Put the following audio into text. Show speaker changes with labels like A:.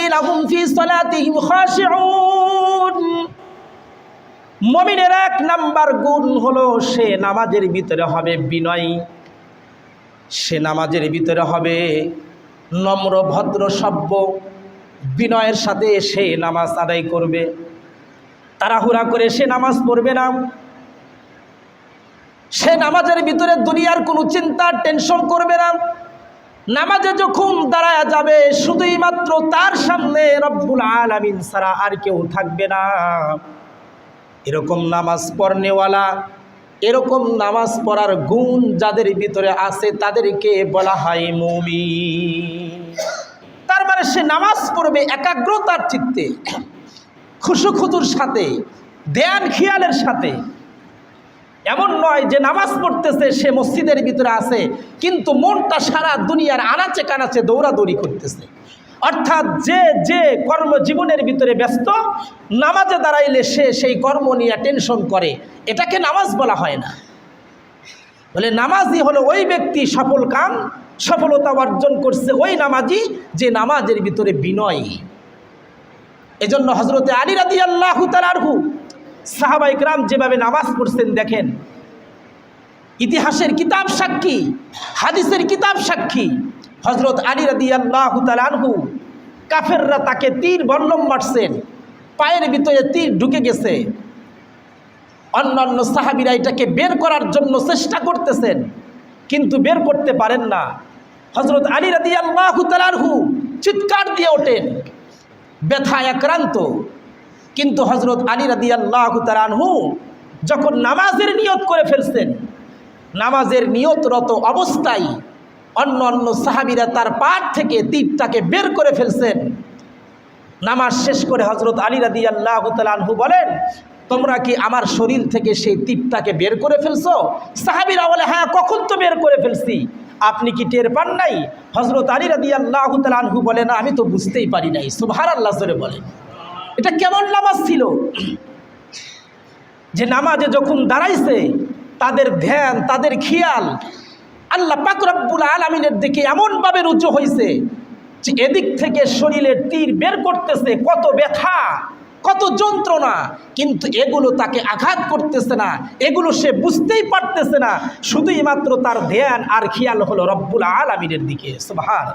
A: আল্লাযীনা হুম ফী সালাতিহিম খাশিউন। মুমিনের এক নাম্বার গুণ হলো সে নামাজের ভিতরে হবে বিনয়ী, সে নামাজের ভিতরে হবে নম্র ভদ্র সভ্য, বিনয়ের সাথে সে নামাজ আদায় করবে। তাড়াহুড়া করে সে নামাজ পড়বে না। সে নামাজের ভিতরে দুনিয়ার কোনো চিন্তা টেনশন করবে না। নামাজে যখন দাঁড়ায় যাবে শুধুই মাত্র তার সামনে রব্বুল আলামিন ছাড়া আর কেউ থাকবে না। এরকম নামাজ পড়নেওয়ালা, এরকম নামাজ পড়ার গুণ যাদের ভিতরে আছে তাদেরকে বলা হয় মুমিন। তার মানে সে নামাজ পড়বে একাগ্রতার চিত্তে, খুশুখুতুর সাথে, ধ্যান খেয়ালের সাথে। এমন নয় যে নামাজ পড়তেছে সে মসজিদের ভিতরে আছে কিন্তু মনটা সারা দুনিয়ার আনাচে কানাচে দৌড়াদৌড়ি করতেছে। অর্থাৎ যে যে কর্মজীবনের ভিতরে ব্যস্ত, নামাজে দাঁড়াইলে সে সেই কর্ম নিয়ে টেনশন করে, এটাকে নামাজ বলা হয় না। বলে নামাজই হলো ওই ব্যক্তি সফল কাম, সফলতা অর্জন করছে ওই নামাজি যে নামাজের ভিতরে বিনয়। এজন্য হযরতে আলী রাদিয়াল্লাহু তাআলা আনহু, সাহাবা ইকরাম যেভাবে নামাজ পড়ছেন দেখেন। ইতিহাসের কিতাব সাক্ষী, হাদিসের কিতাব সাক্ষী। হযরত আলী রাদিয়াল্লাহু তাআলা আনহু, কাফেররা তাকে তীর বল্লম মারছেন, পায়ের ভিতরে তীর ঢুকে গেছে। অন্যান্য সাহাবীরা এটাকে বের করার জন্য চেষ্টা করতেছেন কিন্তু বের করতে পারেন না। হযরত আলী রাদিয়াল্লাহু তাআলা আনহু চিৎকার দিয়ে ওঠেন, ব্যথায় আক্রান্ত। কিন্তু হযরত আলী রাদিয়াল্লাহু তাআলা আনহু যখন নামাজের নিয়ত করে ফেলছেন, নামাজের নিয়তরত অবস্থায় অন্য অন্য সাহাবীরা তার পাট থেকে তীরটাকে বের করে ফেলছেন। নামাজ শেষ করে হযরত আলী রাদিয়াল্লাহু তাআলা আনহু বলেন, তোমরা কি আমার শরীর থেকে সেই তীরটাকে বের করে ফেলছো? সাহাবীরা বলে, হ্যাঁ, কখন তো বের করে ফেলছি, আপনি কি টের পান নাই? হযরত আলী রাদিয়াল্লাহু তাআলা আনহু বলে, না, আমি তো বুঝতেই পারি নাই। সুবহানাল্লাহ জোরে বলেন। এটা কেমন নামাজ ছিল যে নামাজে যখন দাঁড়াইছে তাদের ধ্যান, তাদের খেয়াল আল্লাহ পাক রব্বুল আলামিনের দিকে এমনভাবে রুজু হয়েছে যে এদিক থেকে শরীরের তীর বের করতেছে, কত ব্যথা, কত যন্ত্রণা, কিন্তু এগুলো তাকে আঘাত করতেছে না, এগুলো সে বুঝতেই পারতেছে না। শুধুই মাত্র তার ধ্যান আর খেয়াল হলো রব্বুল আলামিনের দিকে। সুবহান।